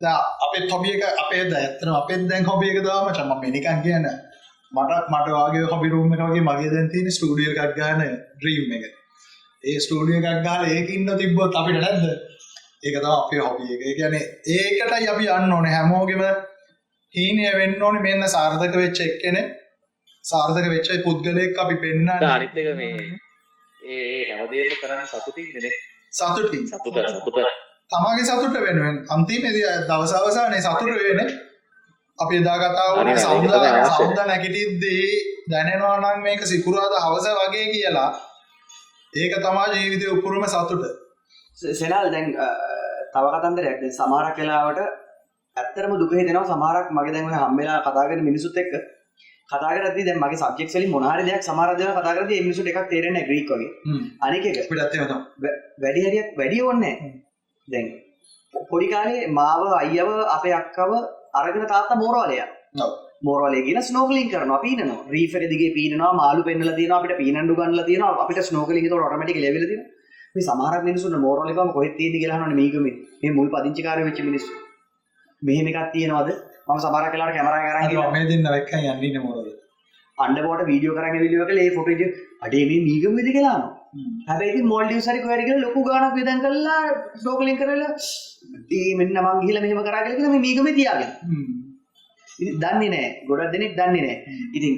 දැන් අපේ හොබි එක අපේ දැන් අපේ දැන් හොබි එක දාම මම මේ නිකන් කියන්නේ මට වාගේ හොබි රූම් එක වගේ මගේ දැන් තියෙන ස්ටුඩියෝ එකක් ගන්න ඩ්‍රීම් එක. ඒ ස්ටුඩියෝ එකක් ගහලා ඒක ඉන්න තිබ්බොත් අපිට නැද්ද? ඒක තමයි අපේ හොබි එක. ඒ කියන්නේ ඒකටයි අපි යන්න ඕනේ හැමෝගෙම හීනය වෙන්න ඕනේ මෙන්න සාර්ථක වෙච්ච එක්කෙනෙක් සාර්ථක වෙච්ච පුද්ගලයෙක් අපි පෙන්නන්නේ. අනිත් එක මේ ඒ හැමදේම කරන්නේ සතුටින්නේ නේ. සතුටින්. සතුට. තමගේ සතුට වෙනුවෙන් අන්තිමේදී දවස් අවසානයේ සතුට වෙන්නේ අපි එදා කතා වුණේ සෞන්දර්ය නැගිටිද්දී දැනෙනවා නම් මේක සිකුරාදා හවස වගේ කියලා. ඒක තමයි ජීවිතේ උපුරුම සතුට. සෙනල් දැන් තව කතන්දරයක්. දැන් සමහරක් වෙලාවට ඇත්තටම දුක හිතෙනවා සමහරක් මගේ දැන් ඔය හම්බෙලා කතා කරන මිනිසුත් එක්ක කතා කරද්දී දැන් මගේ සබ්ජෙක්ට්ස් වලින් මොන හරි දෙයක් සමහර දේවල් කතා කරද්දී මේ මිනිසුන්ට එකක් තේරෙන්නේ නැහැ ග්‍රීක් වගේ. අනික එක අපිටත් එහෙම තමයි. වැඩි හරියක් වැඩි ඕනේ නැහැ. දැන් පොඩි කාලේ මාව අයියව අපේ අක්කව අරගෙන තාත්තා මෝරවලේ යනවා. ඔව්. මෝරවලේ ගිහලා ස්නෝකලින් කරනවා පීනනවා. රීෆ් එක දිගේ පීනනවා මාළු පෙන්නලා තියෙනවා අපිට පීනන්න උගන්වලා තියෙනවා අපිට ස්නෝකලින් ඒක ඔටෝමැටිකලි ලෙවල් තියෙනවා. මේ සමහරක් මිනිස්සුන්ට මෝරවලේ ගම කොහෙද තියෙන්නේ කියලා අහනවනේ මීගමේ. මේ මුල් පදිංචිකාරයෝ වෙච්ච මිනිස්සු. මෙහෙම එකක් තියෙනවද? මම සමහරක් වෙලාවට කැමරා එක අරන් ගිහලා මේ දෙන්න එක්කන් යන්නේ ඉන්නේ මොකද? අන්ඩර්වෝටර් වීඩියෝ කරගෙන වීඩියෝ එකල ඒ ෆොටේජ් අඩේ මේ මීගම වෙද කියලා අහනවා. හැබැයි ඉතින් මෝල්ඩිව්ස් හරි කොහෙද කියලා ලොකු ගාණක් වියදම් කරලා ස්නෝකලින් කරලා ඊ මෙන්න මං ගිහලා මෙහෙම කරා කියලා මේ මීගමේ තියාගෙන. ඉතින් දන්නේ නැහැ. ගොඩක් දෙනෙක් දන්නේ නැහැ. ඉතින්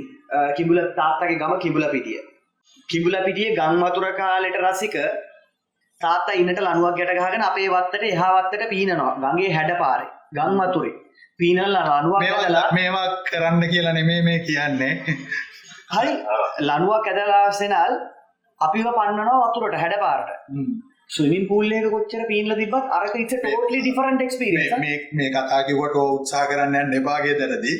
කිඹුල තාත්තගේ ගම කිඹුල පිටිය. කිඹුල පිටියේ ගම් වතුර කාලේට රසික තාත්තා ඉන්නට ලණුවක් ගැට ගහගෙන අපේ වත්තට එහා වත්තට පීනනවා. ගඟේ හැඩපාරේ. ගම් වතුරේ. පීනලා ලණුවක් ඇදලා මේවා කරන්න කියලා නෙමෙයි මේ කියන්නේ. හරි. ලණුවක් ඇදලා සෙනල් අපිව පන්නනවා වතුරට හැඩපාරට. ස්විමින් pool එකක කොච්චර පීනලා තිබ්බත් අරක it's a totally different experience. මේ කතා කිව්වට උත්සාහ කරන්න යන්න එපා ගෙදරදී.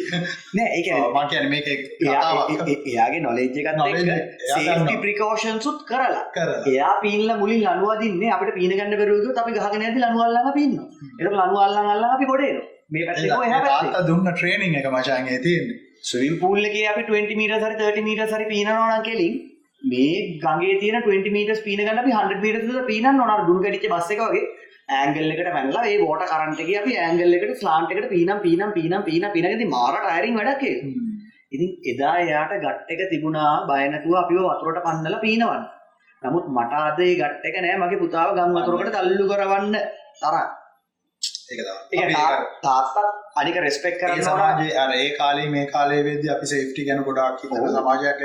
නෑ ඒ කියන්නේ මම කියන්නේ මේකේ කතාවක්. එයාගේ knowledge එකත් එක්ක safety precautions උත් කරලා. එයා පීනලා මුලින් ලණුව අදින්නේ අපිට පීන ගන්න බැරුව ගියොත් අපි ගහගෙන යද්දි ලණුව අල්ලන්න පීනනවා. ඒක ලණුව අල්ලන් අපි ගොඩ එනවා. මේ පැත්තේ කොහේ එහා පැත්තේ. තාත්තා දුන්න ට්‍රේනින් එක මචං ඒ තියෙන්නේ. ස්විමින් pool එකේ අපි 20 meters හරි 30 meters හරි පීනනවා නම් කෙලින් මේ ගඟේ තියෙන 20 meters පීන ගන්න අපි 100 meters විතර පීනන්න ඕන. අර දුණු ගැටිච්ච බස් එක වගේ ඇන්ගල් එකට පැනලා ඒ වෝටර් කරන්ට් එකේ අපි ඇන්ගල් එකට ස්ලාන්ට් එකට පීනගදී මාර ටයරින් වැඩක් ඒක. ඉතින් එදා එයාට ගට් එක තිබුණා බය නැතුව අපිව වතුරට පන්නලා පීනවන්න. නමුත් මට අද ඒ ගට් එක නෑ මගේ පුතාව ගම් වතුරකට තල්ලු කරවන්න තරම්. ඒක තාත්තා අනික රෙස්පෙක්ට් කරනවා. සමාජයේ අර ඒ කාලේ මේ කාලේ වෙද්දී අපි සේෆ්ටි ගැන ගොඩාක් හිතන සමාජයක්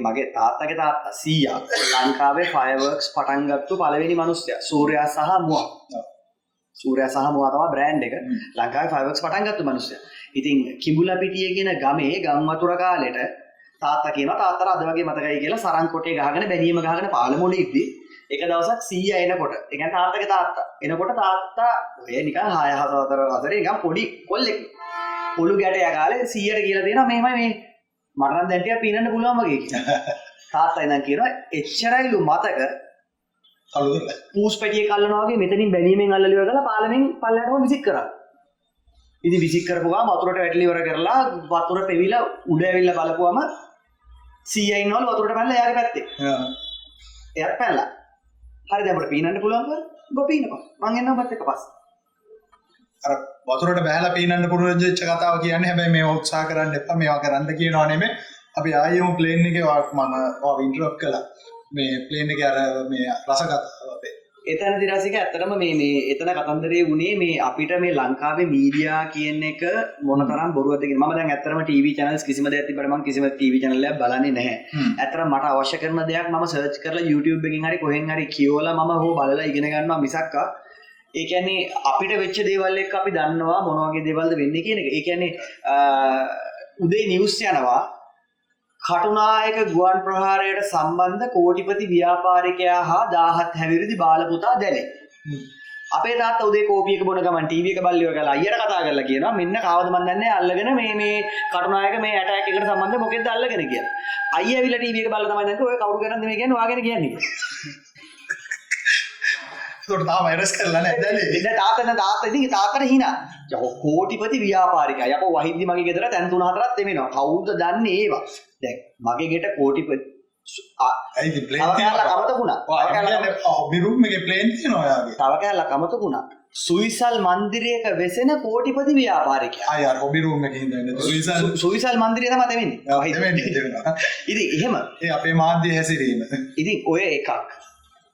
මගේ තාත්තගේ තාත්තා සීයා ලංකාවේ ෆයර්වර්ක්ස් පටන් ගත්තු පළවෙනි මිනිස්සයා සූර්යා සහ මුවා. සූර්යා සහ මුවා තමයි බ්‍රෑන්ඩ් එක. ලංකාවේ ෆයර්වර්ක්ස් පටන් ගත්තු මිනිස්සයා. ඉතින් කිඹුලපිටිය කියන ගමේ ගම් වතුර කාලෙට තාත්තා කියනවා තාත්තට අද වගේ මතකයි කියලා සරන් කොටේ ගහගෙන බැනියම ගහගෙන පාලමුණේ ඉද්දි එක දවසක් සීයා එනකොට ඒ කියන්නේ තාත්තගේ තාත්තා එනකොට තාත්තා ඔය නිකන් 6-4 නිකන් පොඩි කොල්ලෙක් පොළු ගැටය ගාලේ සීයට කියලා දෙනවා මෙහෙමයි මේ මට නම් දැන් ටිකක් පීනන්න පුළුවන් වගේ කියලා. තාත්තා ඉඳන් කියනවා එච්චරයිලු මතක අලු කරලා පූස් පැටියෙක් අල්ලනවා වගේ මෙතනින් බැනීමෙන් අල්ලලිව ගලා පාලමෙන් පල්ලයටම විසික් කරා. ඉතින් විසික් කරපුවාම වතුරට වැටලි ඉවර කරලා වතුර පෙවිලා උඩ ඇවිල්ලා බලපුවාම සීයා ඉන්නවලු වතුරට පැනලා එයාගේ පැත්තේ. එයාත් පැනලා. හරි දැන් අපිට පීනන්න පුළුවන් කර ඔබ පීනපන්. මං එන්නම් ඔබත් එක්ක පස්සේ. අර වතුරට බහැලා පීනන්න පුළුවන් වෙච්ච කතාව කියන්නේ හැබැයි මේව උත්සාහ කරන්න එපා මේවා කරන්න කියනවා නෙමෙයි. අපි ආයෙම ප්ලේන් එකේ මම ඉන්ටරප්ට් කළා. මේ ප්ලේන් එකේ අර මේ රස කතාව අපේ. එතනදි රසික ඇත්තටම මේ එතන කතන්දරේ වුණේ මේ අපිට මේ ලංකාවේ මීඩියා කියන එක මොනතරම් බොරුවක්ද කියන. මම දැන් ඇත්තටම ටීවී channels කිසිම දෙයක් තිබ්බට මම කිසිම ටීවී channel එකක් බලන්නේ නැහැ. ඇත්තටම මට අවශ්‍ය කරන දෙයක් මම සර්ච් කරලා YouTube එකකින් හරි කොහෙන් හරි කියවලා මම හෝ බලලා ඉගෙන ගන්නවා මිසක් ඒ කියන්නේ අපිට වෙච්ච දේවල් එක්ක අපි දන්නවා මොන වගේ දේවල්ද වෙන්නේ කියන එක. ඒ කියන්නේ උදේ නිවුස් යනවා කටුනායක ගුවන් ප්‍රහාරයට සම්බන්ධ කෝටිපති ව්‍යාපාරිකයා හා 17 හැවිරිදි බාල පුතා දැලේ. අපේ තාත්තා උදේ කෝපි එක බොන ගමන් ටීවී එක බල්ලිව ගලා අයියට කතා කරලා කියනවා මෙන්න කවද මන් දන්නේ අල්ලගෙන මේ කටුනායක මේ ඇටැක් එකට සම්බන්ධ මොකෙද්ද අල්ලගෙන කියලා. අයියා ඇවිල්ලා ටීවී එක බලලා තමයි දැක්කේ ඔය කවුරු ගැනද මේ කියන්නේ ඔයාගෙන කියන්නේ. ඒකට තාම වෛරස් කරලා නැහැ දැලේ. ඉතින් තාත්තා ඉතින් තාත්තට hina. කෝටිපති ව්‍යාපාරිකයා. යකෝ වහිද්දි මගේ ගෙදර තැන් 3-4ක් තෙමෙනවා. කවුද දන්නේ ඒවා? දැන් මගේ ගෙට කෝටිපති ඇයිද ප්ලේන් තියෙනවා කමතකුණා. හොබි රූම් එකේ ප්ලේන් තියෙනවා යාගේ. තව කැලලා කමතකුණා. සුවිසල් මන්දිරයක වෙසෙන කෝටිපති ව්‍යාපාරිකයා. ආ හොබි රූම් එකේ ඉඳන් සුවිසල් මන්දිරය තමයි තෙමෙන්නේ. දෙවෙනි. ඉතින් එහෙම ඒ අපේ මාධ්‍ය හැසිරීම. ඉතින් ඔය එකක්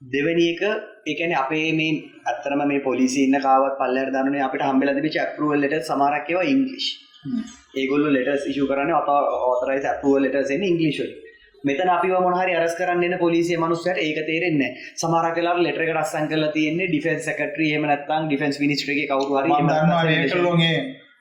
දෙවෙනි එක ඒ කියන්නේ අපේ මේ අත්‍තරම මේ පොලිසිය ඉන්න කාවත් පල්ලයට දානනේ අපිට හම්බෙලා තිබිච්ච ඇප්‍රූවල් ලෙටර් සමහරක් ඒවා ඉංග්‍රීසි. ඒගොල්ලෝ ලෙටර්ස් ඉෂුව කරන්නේ ඔතොරයිස් ඇප්‍රූවල් ලෙටර්ස් එන්නේ ඉංග්‍රීසි වලින්. මෙතන අපිව මොන හරි අරස් කරන්න එන පොලිසිය මිනිස්සුන්ට ඒක තේරෙන්නේ නැහැ. සමහරක් වෙලාවට ලෙටර් එකට අස්සන් කරලා තියෙන්නේ ඩිෆෙන්ස් සෙක්‍රටරි එහෙම නැත්නම් ඩිෆෙන්ස් මිනිස්ට්‍රි එකේ කවුරු හරි මම දන්නවා මේකලෝගේ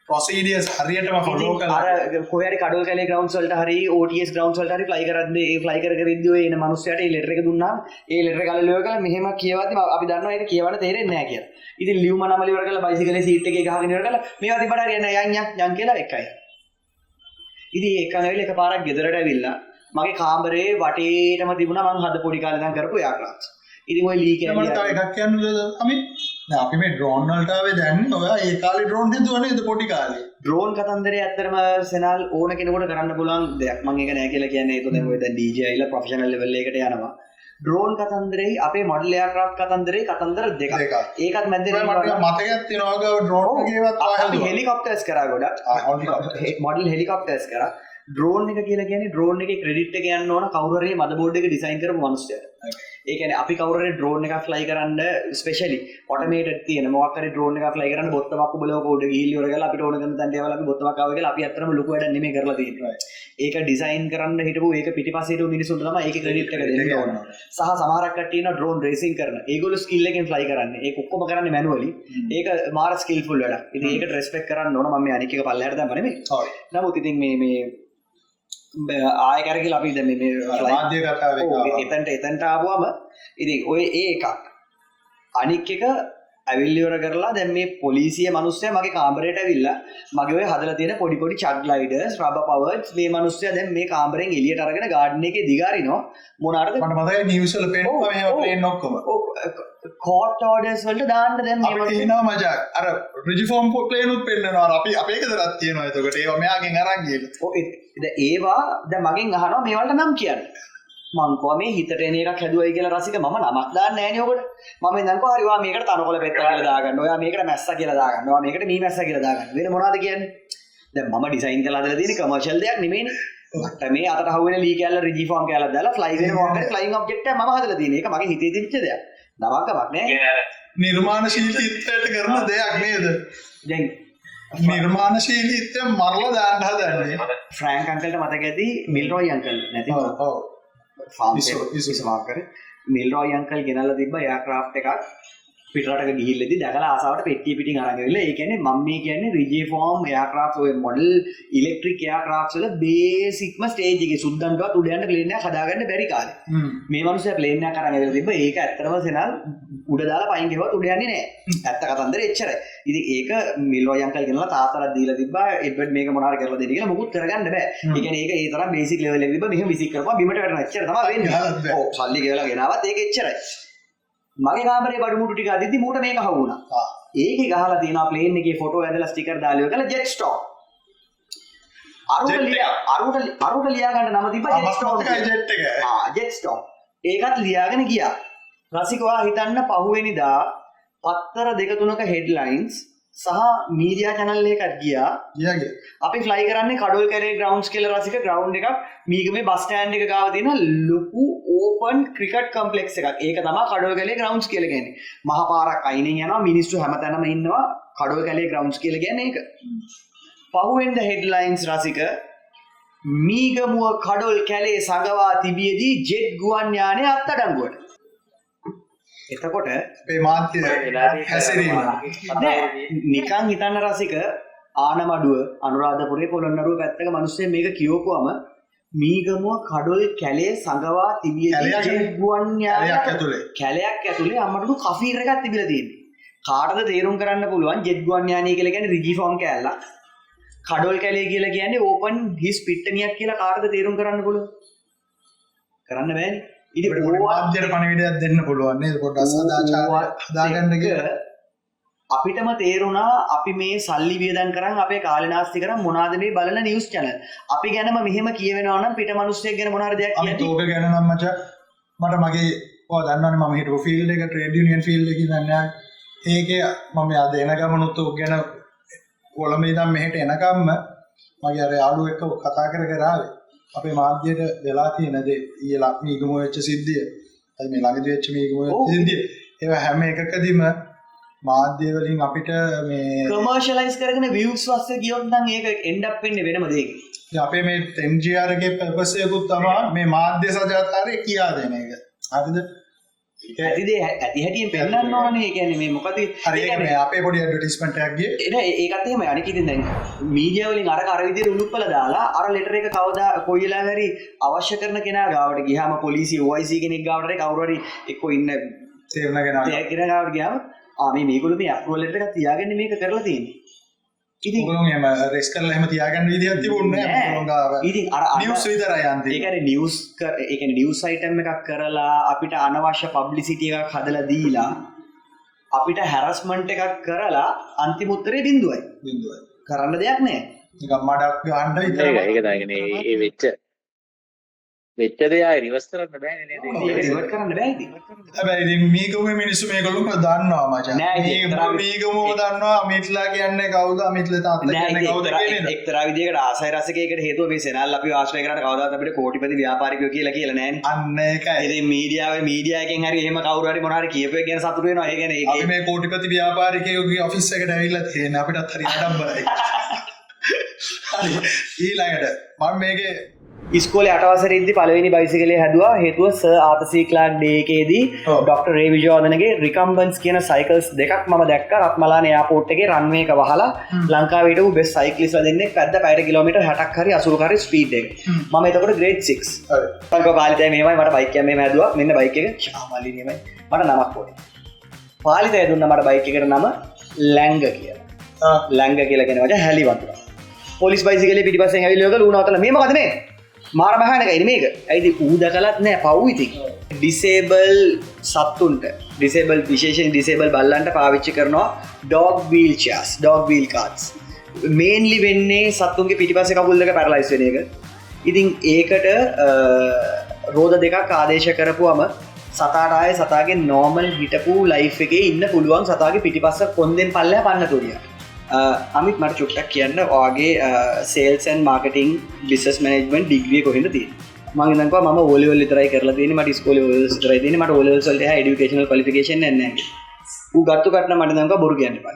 ප්‍රොසීඩියර්ස් හරියටම ෆලෝ කරලා අර කොහේ හරි කඩොල් කැලේ ග්‍රවුන්ඩ්ස් වලට හරි OTS ග්‍රවුන්ඩ්ස් වලට හරි ෆ්ලයි කරද්දී ඒ ෆ්ලයි කර කර ඉද්දී ඔය එන මිනිස්සයාට ඒ ලෙටර් එක දුන්නාම ඒ ලෙටර් එක අල්ලලා ඉවර කරලා මෙහෙම කියවද්දි අපි දන්නවා ඒක කියවන්න තේරෙන්නේ නැහැ කියලා. ඉතින් ලියුම නම ඉවර කරලා බයිසිකලේ සීට් එකේ ගහගෙන ඉවර කරලා මේවා තිබ්බට හරියන්නේ යන් කියලා එකයි. ඉතින් ඒක ඇවිල්ලා එකපාරක් ගෙදරට ඇවිල්ලා මගේ කාමරේ වටේටම තිබුණා මං හද පොඩි කාලේ ඉඳන් කරපු එයාක්‍රාෆ්ට්ස්. ඉතින් ඔය ලී කැලිය මම තව එකක් කියන්නද අමිත් දැන් අපි මේ ඩ්‍රෝන් වලට ආවේ දැන්නේ ඔයා ඒ කාලේ ඩ්‍රෝන් හිතුවනේ ඒ පොඩි කාලේ ඩ්‍රෝන් කතන්දරේ ඇත්තටම සෙනල් ඕන කෙනෙකුට කරන්න පුළුවන් දෙයක්. මම ඒක නෑ කියලා කියන්නේ ඒක දැන් ඔය දැන් DJ අයලා ප්‍රොෆෙෂනල් ලෙවල් එකකට යනවා. ඩ්‍රෝන් කතන්දරේ අපේ මොඩල් එයාක්‍රාෆ්ට් කතන්දරේ කතන්දර දෙකක්. ඒකත් මැද්දේ මට මතකයක් තියෙනවා ගාව ඩ්‍රෝන් එකේවත් අපි හෙලිකොප්ටර්ස් කරා ගොඩක්. මොඩල් හෙලිකොප්ටර්ස් කරා. ඩ්‍රෝන් එක කියලා කියන්නේ ඩ්‍රෝන් එකේ ක්‍රෙඩිට් එක යන්න ඕන කවුරු හරි මදබෝඩ් එක ඩිසයින් කරපු මිනිස්සුන්ට. ඒ කියන්නේ අපි කවුරු හරි ඩ්‍රෝන් එකක් ෆ්ලයි කරන්න ස්පෙෂලි ඔටෝමේටඩ් තියෙන මොකක් හරි ඩ්‍රෝන් එකක් ෆ්ලයි කරන්න බොත්තමක් උබලවක උඩ ගිහිල්ලා ඉවර කරලා අපිට ඕන කරන තැනට යවලා අපි බොත්තමක් ආව කියලා අපි අත්‍තරම ලොකු වැඩක් නෙමෙයි කරලා තියෙන්නේ. ඒක ඩිසයින් කරන්න හිටපු ඒක පිටිපස්සේ හිටපු මිනිස්සුන්ට තමයි ඒකේ ක්‍රෙඩිට් එක දෙන්න ඕන. සහ සමහරක් කට්ටිය ඉන්නවා ඩ්‍රෝන් රේසින් කරන. ඒගොල්ලෝ ස්කිල් එකෙන් ෆ්ලයි කරන්නේ. ඒක ඔක්කොම කරන්නේ මැනුවලි. ඒක මාර ස්කිල්ෆුල් වැඩක්. ඉතින් ඒකට රෙස්පෙක්ට් කරන්න ඕන. මම මේ අනික් එක පල්ලෙහාට දැම්ම නෙමෙයි. නමුත් ඉතින් මේ ආය කරගිලා අපි දැන් මේ වාද්‍ය කතාවේ එතනට ආවම ඉතින් ඔය ඒ එකක් අනික් එක ඇවිල්ලා ඉවර කරලා දැන් මේ පොලිසිය මිනිස්සයා මගේ කාමරේට ඇවිල්ලා මගේ ඔය හදලා තියෙන පොඩි පොඩි චග් ග්ලයිඩර්ස් රබර් පවර්ඩ්ස් මේ මිනිස්සයා දැන් මේ කාමරෙන් එළියට අරගෙන ගාඩන් එකේ දිගාරිනවා මොනාටද මට මතකයි නිව්ස් වල පේනවා මෙහෙම ප්ලේන් ඔක්කොම කෝට් ඕඩර්ස් වලට දාන්න දැන් මේ අපි කියනවා මචං අර රිජිෆෝම් ප්ලේන් උත් පෙන්නනවා අපි අපේ ගෙදරක් තියෙනවා එතකොට ඒවා මෙයාගෙන් අරන් ගිහලා ඒවා දැන් මගෙන් අහනවා මේ වලට නම් කියන්නේ මං කෝ මේ හිතට එන එකක් හැදුවයි කියලා රසික මම නමක් දාන්නේ නැහැ නේ ඔකට මම ඉඳන් කෝ හරි ඔයා මේකට තනකොළ පෙත්තා කියලා දාගන්න ඔයා මේකට මැස්සා කියලා දාගන්න ඔයා මේකට මී මැස්සා කියලා දාගන්න වෙන මොනවද කියන්නේ දැන් මම ඩිසයින් කරලා හදලා තියෙන කමර්ෂල් දෙයක් නෙමෙයිනේ මට මේ අතට අහුවෙන ලී කැල්ල රිජිෆෝම් කැල්ලක් දාලා ෆ්ලයි වෙන මොකක් හරි ෆ්ලයිං ඔබ්ජෙක්ට් එකක් මම හදලා තියෙන ඒක මගේ හිතේ තිබිච්ච දෙයක් නමක්වත් නෑ නිර්මාණශීලීත්වයට කරන දෙයක් නේද දැන් නිර්මාණශීලීත්වය මරලා දාන්න හදන්නේ ෆ්‍රැන්ක් අංකල්ට මතක ඇති මිල්රොයි අංකල් නැති ඔව් ෆාම් ඉස්මාකර මිල්රොයි අංකල් ගෙනල්ලා තිබ්බ එයාක්‍රාෆ්ට් එකක් පිටරටක ගිහිල්ලාදී දැකලා ආසාවට පෙට්ටිය පිටින් අරන් ගිහලා ඒ කියන්නේ මම මේ කියන්නේ රිජිෆෝම් එයාක්‍රාෆ්ට් ඔය මොඩල් ඉලෙක්ට්‍රික් එයාක්‍රාෆ්ට්ස් වල බේසික්ම ස්ටේජ් එකේ සුද්දන්ටවත් උඩ යන්න ප්ලේන් එකක් හදාගන්න බැරි කාලේ මේ මිනිස්සයා ප්ලේන් එකක් අරන් ඇවිල්ලා තිබ්බ ඒක ඇත්තටම සෙනල් උඩ දාලා පයින් ගෙවත් උඩ යන්නේ නැහැ ඇත්ත කතන්දර එච්චරයි ඉතින් ඒක මිල්රොයි අංකල් ගෙනලා තාත්තට දීලා තිබ්බා එඩ්වඩ් මේක මොනාර කරලා දෙන්න කියලා මොකුත් කරගන්න බෑ ඒ කියන්නේ ඒක ඒ තරම් බේසික් ලෙවල් එකේ තිබ්බ මෙහෙම විසික් කරපුවා බිමට වැටෙනවා එච්චර තමයි වෙන්නේ ඔව් සල්ලි ගෙවලා ගෙනාවත් ඒක එච්චරයි මගේ කාමරේ බඩු මුටු ටික අදිද්දි මූට මේක හවුණා. ඒකේ ගහලා තියෙනවා ප්ලේන් එකේ ෆොටෝ ඇඳලා ස්ටිකර් දාලා ඉවර කරලා ජෙට් ස්ටෝක්. අරුට ලියා ගන්න නම තිබ්බා ජෙට් ස්ටෝක්. ජෙට් එක. Jet stock. ඒකත් ලියාගෙන ගියා. රසිකවා හිතන්න පහුවෙනිදා පත්තර දෙක තුනක හෙඩ්ලයින්ස් සහ මීඩියා channel එකකට ගියා. අපි ෆ්ලයි කරන්නේ කඩොල් කැලේ ග්‍රවුන්ඩ්ස් කියලා රසික ග්‍රවුන්ඩ් එකක් මීගමේ බස් ස්ටෑන්ඩ් එක ගාව තියෙන ලොකු ඕපන් ක්‍රිකට් කම්ප්ලෙක්ස් එකක්. ඒක තමයි කඩොල් කැලේ ග්‍රවුන්ඩ්ස් කියලා කියන්නේ. මහ පාරක් අයිනෙන් යනවා මිනිස්සු හැමතැනම ඉන්නවා කඩොල් කැලේ ග්‍රවුන්ඩ්ස් කියලා කියන්නේ ඒක. පහුවෙන්ද හෙඩ්ලයින්ස් රසික මීගමුව කඩොල් කැලේ සඟවා තිබියදී ජෙට් ගුවන් යානය අත්අඩංගුවට. එතකොට අපේ මාධ්‍ය හැසිරීම නිකන් හිතන්න රසික ආනමඩුව අනුරාධපුරේ පොළොන්නරුව පැත්තක මිනිස්සු මේක කියවපුවම මීගමුව කඩොල් කැලේ සඟවා තිබියදී ජෙට් ගුවන් යානයක් ඇතුලේ අම්මටු කෆීර් එකක් තිබිලා තියෙනවා. කාටද තේරුම් කරන්න පුළුවන් ජෙට් ගුවන් යානය කියලා කියන්නේ රිජිෆෝම් කැලලක්. කඩොල් කැලේ කියලා කියන්නේ ඕපන් හිස් පිට්ටනියක් කියලා කාටද තේරුම් කරන්න පුළුවන්? කරන්න බෑනේ. ඉතින් මාධ්‍යයට පණිවිඩයක් දෙන්න පුළුවන් නේද? පොඩ්ඩක් සදාචාරය හදාගන්න කියලා අපිටම තේරුණා අපි මේ සල්ලි වියදම් කරන් අපේ කාලේ නාස්ති කරන් මොනවාද මේ බලන නිවුස් channel. අපි ගැනම මෙහෙම කියවෙනවා නම් පිට මිනිස්සෙක් ගැන මොන හරි දෙයක් කියන්න. අපි තෝක ගැන නම් මචං මට මගේ ඔය දන්නවනේ මම හිටපු ෆීල්ඩ් එක ට්‍රේඩ් යුනියන් ෆීල්ඩ් එකේ දන්නේ. ඒකේ මම අද එන ගමනුත් ඔක් ගැන කොළඹ ඉඳන් මෙහෙට එනකම්ම මගේ අර යාළුවෙක් එක්ක කතා කර කර ආවේ. අපේ මාධ්‍යයට වෙලා තියෙන දේ ඊයේ ලක්මීගම වෙච්ච සිද්ධිය අද මේ ළඟදී වෙච්ච මේක ඒවා හැම එකකදීම මාධ්‍ය වලින් අපිට මේ කමර්ෂියලයිස් කරගෙන views වස්සේ ගියොත් නම් ඒක end up වෙන්නේ වෙනම දෙයකින්. ඉතින් අපේ මේ MGR එකේ purpose එකකුත් තමයි මේ මාධ්‍ය සජාත්කාරය කියා දෙන එක. හරිද? ඇති හැටියෙන් පෙන්නන්න ඕනේ. ඒ කියන්නේ මේ මොකද හරි ඒක මේ අපේ පොඩි ඇඩ්වර්ටයිස්මන්ට් එකක් ගියේ. ඒකත් එහෙමයි. අනික ඉතින් දැන් මීඩියා වලින් අර විදිහට උණුප්පල දාලා අර ලෙටර් එක කවදා කොයි වෙලාවෙ හරි අවශ්‍ය කරන කෙනා ගාවට ගියාම පොලිසිය OIC කෙනෙක් ගාවට හරි කවුරු හරි එක්කෝ ඉන්න තේරෙන කෙනා ගාවට ගියාම මේගොල්ලෝ මේ අප්‍රූවල් ලෙටර් එකක් තියාගෙන මේක කරලා තියෙන්නේ. ඉතින් ඔයගොල්ලෝ එහෙම රෙස් කරලා එහෙම තියාගන්න විදිහක් තිබුණේ නැහැ ඔයගොල්ලෝ ගාව. ඉතින් අර නිවුස් විතරයි යන්නේ. ඒ කියන්නේ නිවුස් අයිටම් එකක් කරලා අපිට අනවශ්‍ය පබ්ලිසිටි එකක් හදලා දීලා අපිට හැරස්මන්ට් එකක් කරලා අන්තිම උත්තරේ බිඳුවයි. කරන්න දෙයක් නැහැ. නිකන් මඩක් ගහන්න විතරයි. ඒක තමයි ඒ වෙච්ච දේ ආයෙ රිවර්ස් කරන්න බෑනේ නේද? රිවර්ස් කරන්න බෑ ඉතින්. හැබැයි ඉතින් මේකම මිනිස්සු මේගොල්ලෝ දන්නවා මචං. මේකම දන්නවා අමිත්ලා කියන්නේ කවුද අමිත්ලා තාත්තා කියන්නේ කවුද කියන්නේ. එක්තරා විදියකට ආසයි රසිකයකට හේතුව මේ සෙනල් අපි ආශ්‍රය කරාට කවදාවත් අපිට කෝටිපති ව්‍යාපාරිකයෝ කියලා නෑනේ. අන්න ඒකයි. ඉතින් මීඩියා එකෙන් හරි එහෙම කවුරු හරි මොනවා හරි කියපු එක ගැන සතුටු වෙනවා. ඒ කියන්නේ අපි මේ කෝටිපති ව්‍යාපාරිකයෙකුගේ ඔෆිස් එකට ඇවිල්ලා තියෙන අපිටත් හරි ආඩම්බරයි. හරි ඊළඟට මම මේකේ ඉස්කෝලේ 8 වසරේ ඉඳි පළවෙනි බයිසිකලේ හැදුවා. හේතුව සර් ආතර් සී ක්ලාක් ඩේ එකේදී ඩොක්ටර් රේ විජයවර්ධනගේ රිකම්බන්ස් කියන සයිකල්ස් දෙකක් මම දැක්කා. රත්මලාන එයාපෝට් එකේ රන්වේ එක වහලා ලංකාවේ හිටපු බෙස්ට් සයික්ලිස්ට්ලා දෙන්නෙක් පැද්ද පැයට කිලෝමීටර් 60ක් හරි 80ක් හරි ස්පීඩ් එක. මම එතකොට ග්‍රේඩ් 6. හරි. මම පාලිතයි මෙහෙමයි මට බයික් එක මෙහෙම හැදුවා. මෙන්න බයික් එක ශාමලි නෙමෙයි. මට නමක් ඕනේ. පාලිතය දුන්නා මට බයික් එකට නම ලැංග කියලා. ලැංග කියලා කියන වචන හැලි වතුර. පොලිස් බයිසිකලේ පිටිපස්සෙන් ඇවිල්ලා ඔයගොල්ලෝ ඌ නවත්තලා මේ මොකද මේ? මාර භයානකයි මේක. ඇයිද ඌ දැකලත් නෑ පව් ඉතින්. ඩිසේබල් සත්තුන්ට ඩිසේබල් විශේෂයෙන් ඩිසේබල් බල්ලන්ට පාවිච්චි කරනවා dog wheelchairs, dog wheel cars. Mainly වෙන්නේ සත්තුන්ගේ පිටිපස්සේ කකුල් දෙක පැරලයිස් වෙන එක. ඉතින් ඒකට රෝද දෙකක් ආදේශ කරපුවම සතාට ආයේ සතාගේ නෝමල් හිටපු ලයිෆ් එකේ ඉන්න පුළුවන් සතාගේ පිටිපස්ස කොන්දෙන් පල්ලෙහා පන්න තුරියක්. අමිත් මට චුට්ටක් කියන්න ඔයාගේ sales and marketing business management degree කොහෙන්ද තියෙන්නේ? මම ඉඳන්කවා මම O level විතරයි කරලා තියෙන්නේ. මට ඉස්කෝලේ O levels විතරයි තියෙන්නේ. මට O levels වලට එහා এডুকেෂනල් ක්වොලිෆිකේෂන් නැහැ. ඌ ගත්ත කටන මට ඉඳන්කවා බොරු කියන්න එපා.